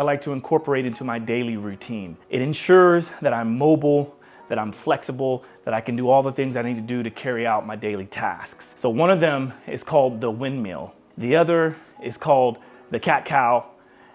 like to incorporate into my daily routine. It ensures that I'm mobile, that I'm flexible, that I can do all the things I need to do to carry out my daily tasks. So one of them is called the windmill. The other is called the cat-cow.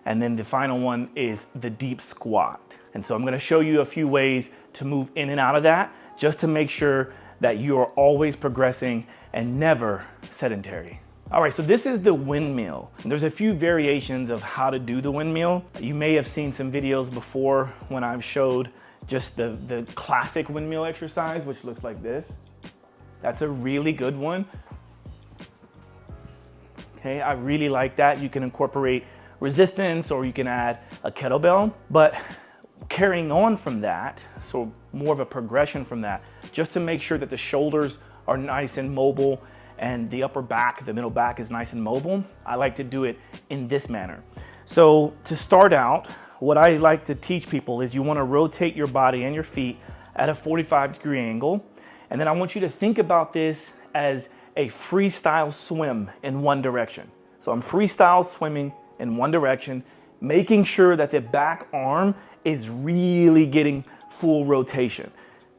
And then the final one is the deep squat. And so I'm gonna show you a few ways to move in and out of that, just to make sure that you are always progressing and never sedentary. All right, so this is the windmill. There's a few variations of how to do the windmill. You may have seen some videos before when I've showed just the classic windmill exercise, which looks like this. That's a really good one. Okay, I really like that. You can incorporate resistance or you can add a kettlebell, but carrying on from that, so more of a progression from that, just to make sure that the shoulders are nice and mobile and the upper back, the middle back is nice and mobile, I like to do it in this manner. So to start out, what I like to teach people is you want to rotate your body and your feet at a 45-degree angle. And then I want you to think about this as a freestyle swim in one direction. So I'm freestyle swimming in one direction, making sure that the back arm is really getting full rotation.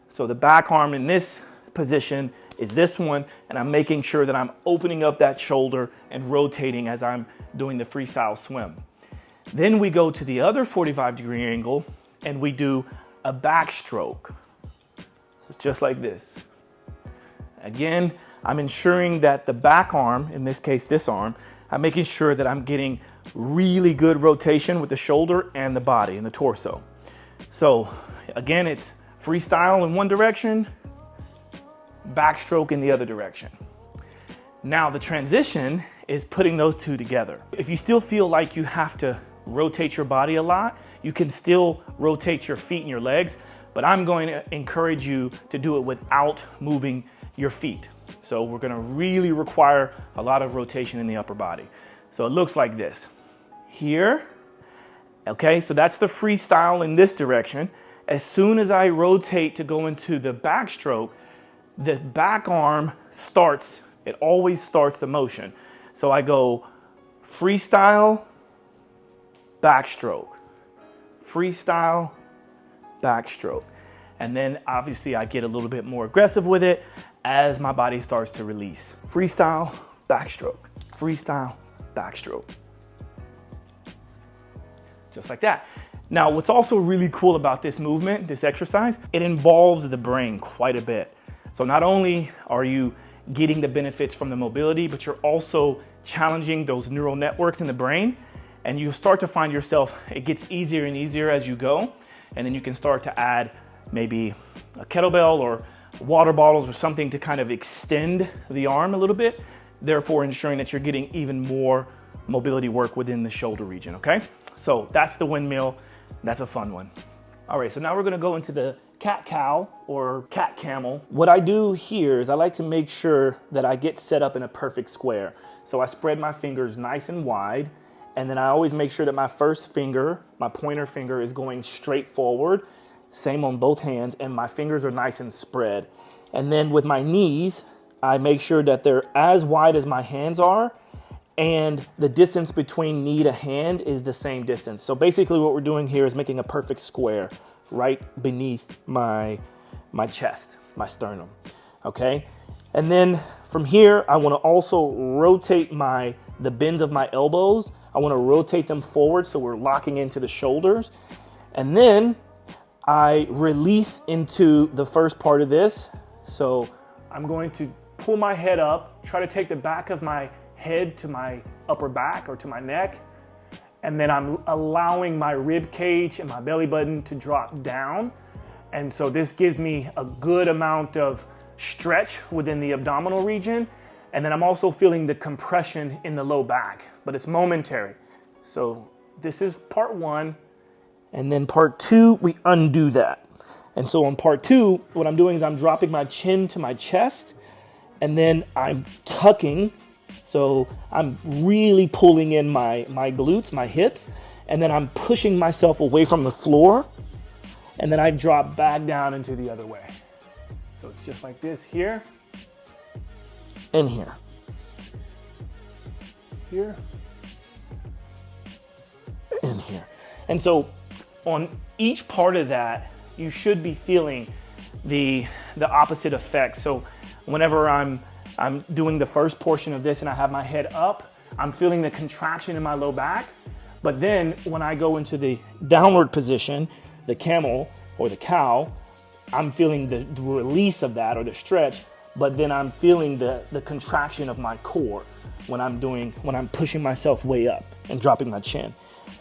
So the back arm in this position is this one, and I'm making sure that I'm opening up that shoulder and rotating as I'm doing the freestyle swim. Then we go to the other 45-degree angle and we do a backstroke. So it's just like this. Again, I'm ensuring that the back arm, in this case this arm, I'm making sure that I'm getting really good rotation with the shoulder and the body and the torso. So again, it's freestyle in one direction, backstroke in the other direction. Now the transition is putting those two together. If you still feel like you have to rotate your body a lot, you can still rotate your feet and your legs, but I'm going to encourage you to do it without moving your feet. So we're gonna really require a lot of rotation in the upper body. So it looks like this. Here, okay, so that's the freestyle in this direction. As soon as I rotate to go into the backstroke, the back arm starts, it always starts the motion. So I go freestyle, backstroke, freestyle, backstroke. And then obviously I get a little bit more aggressive with it as my body starts to release. Freestyle, backstroke, freestyle, backstroke. Just like that. Now, what's also really cool about this movement, this exercise, it involves the brain quite a bit. So not only are you getting the benefits from the mobility, but you're also challenging those neural networks in the brain, and you start to find yourself, it gets easier and easier as you go, and then you can start to add maybe a kettlebell or water bottles or something to kind of extend the arm a little bit, therefore ensuring that you're getting even more mobility work within the shoulder region, okay? So that's the windmill, that's a fun one. All right, so now we're gonna go into the cat-cow or cat-camel. What I do here is I like to make sure that I get set up in a perfect square. So I spread my fingers nice and wide, and then I always make sure that my first finger, my pointer finger, is going straight forward, same on both hands, and my fingers are nice and spread. And then with my knees, I make sure that they're as wide as my hands are, and the distance between knee to hand is the same distance. So basically what we're doing here is making a perfect square right beneath my chest, my sternum, okay? And then from here, I wanna also rotate the bends of my elbows. I wanna rotate them forward so we're locking into the shoulders. And then I release into the first part of this. So I'm going to pull my head up, try to take the back of my head to my upper back or to my neck, and then I'm allowing my rib cage and my belly button to drop down. And so this gives me a good amount of stretch within the abdominal region. And then I'm also feeling the compression in the low back, but it's momentary. So this is part one. And then part two, we undo that. And so on part two, what I'm doing is I'm dropping my chin to my chest, and then I'm tucking. So I'm really pulling in my glutes, my hips, and then I'm pushing myself away from the floor, and then I drop back down into the other way. So it's just like this here, and here. Here, and here. And so on each part of that, you should be feeling the opposite effect. So whenever I'm doing the first portion of this and I have my head up, I'm feeling the contraction in my low back. But then when I go into the downward position, the camel or the cow, I'm feeling the release of that or the stretch, but then I'm feeling the contraction of my core when I'm pushing myself way up and dropping my chin.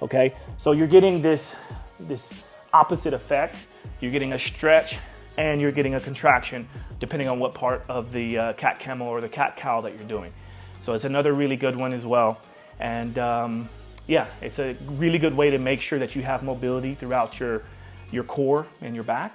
Okay, so you're getting this opposite effect. You're getting a stretch and you're getting a contraction depending on what part of the cat camel or the cat cow that you're doing. So it's another really good one as well. And yeah, it's a really good way to make sure that you have mobility throughout your core and your back,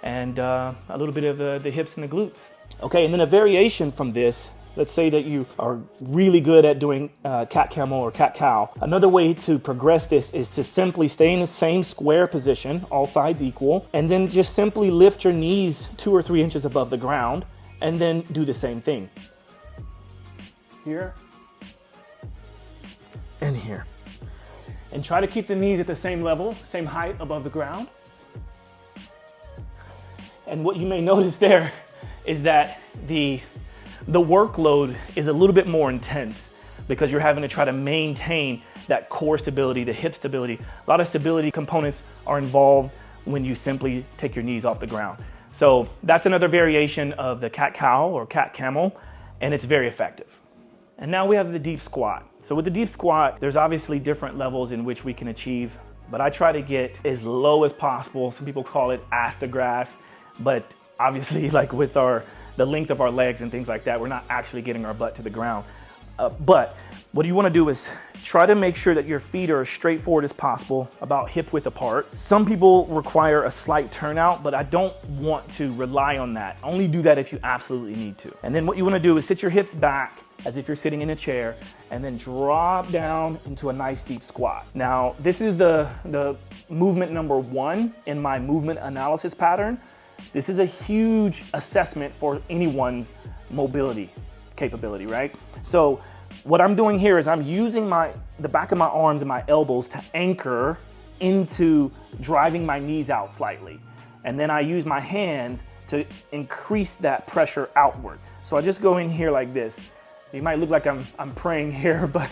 and a little bit of the hips and the glutes. Okay, and then a variation from this, let's say that you are really good at doing cat camel or cat cow. Another way to progress this is to simply stay in the same square position, all sides equal, and then just simply lift your knees 2 or 3 inches above the ground, and then do the same thing. Here and here. And try to keep the knees at the same level, same height above the ground. And what you may notice there is that the workload is a little bit more intense because you're having to try to maintain that core stability, the hip stability. A lot of stability components are involved when you simply take your knees off the ground. So that's another variation of the cat cow or cat camel, and it's very effective. And now we have the deep squat. So with the deep squat, there's obviously different levels in which we can achieve, but I try to get as low as possible. Some people call it ass to grass, but obviously like with the length of our legs and things like that, we're not actually getting our butt to the ground. But what you want to do is try to make sure that your feet are as straightforward as possible, about hip width apart. Some people require a slight turnout, but I don't want to rely on that. Only do that if you absolutely need to. And then what you want to do is sit your hips back as if you're sitting in a chair, and then drop down into a nice deep squat. Now, this is the movement number 1 in my movement analysis pattern. This is a huge assessment for anyone's mobility capability, right? So what I'm doing here is I'm using the back of my arms and my elbows to anchor into driving my knees out slightly. And then I use my hands to increase that pressure outward. So I just go in here like this. It might look like I'm praying here, but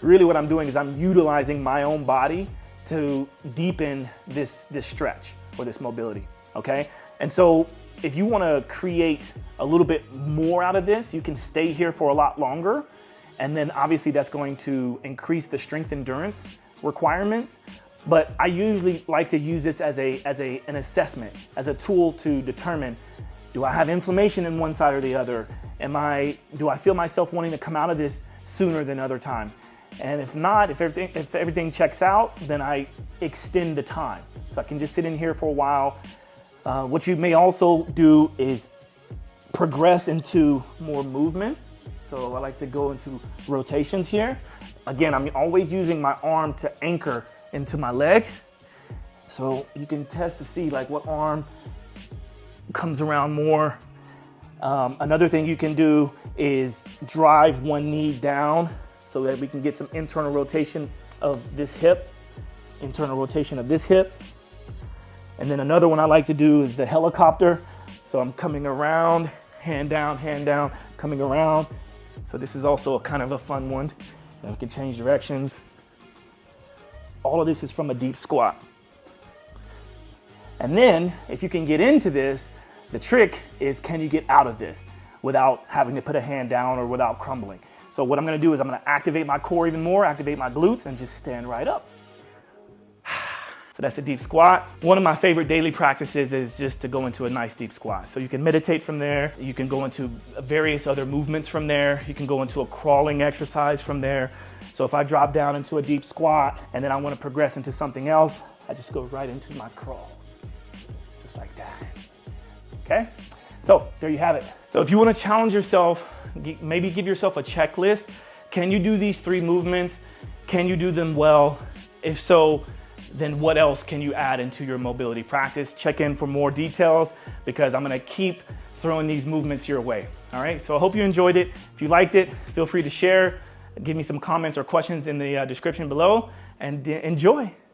really what I'm doing is I'm utilizing my own body to deepen this stretch or this mobility, okay? And so if you wanna create a little bit more out of this, you can stay here for a lot longer. And then obviously that's going to increase the strength endurance requirements. But I usually like to use this as an assessment, as a tool to determine, do I have inflammation in one side or the other? Do I feel myself wanting to come out of this sooner than other times? And if not, if everything checks out, then I extend the time. So I can just sit in here for a while. What you may also do is progress into more movements. So I like to go into rotations here. Again, I'm always using my arm to anchor into my leg. So you can test to see like what arm comes around more. Another thing you can do is drive one knee down so that we can get some internal rotation of this hip, internal rotation of this hip. And then another one I like to do is the helicopter. So I'm coming around, hand down, coming around. So this is also a kind of a fun one. And we can change directions. All of this is from a deep squat. And then if you can get into this, the trick is, can you get out of this without having to put a hand down or without crumbling? So what I'm gonna do is I'm gonna activate my core even more, activate my glutes, and just stand right up. So that's a deep squat. One of my favorite daily practices is just to go into a nice deep squat. So you can meditate from there. You can go into various other movements from there. You can go into a crawling exercise from there. So if I drop down into a deep squat and then I want to progress into something else, I just go right into my crawl, just like that. Okay? So there you have it. So if you want to challenge yourself, maybe give yourself a checklist. Can you do these 3 movements? Can you do them well? If so, then what else can you add into your mobility practice? Check in for more details because I'm gonna keep throwing these movements your way. All right, so I hope you enjoyed it. If you liked it, feel free to share. Give me some comments or questions in the description below, and enjoy.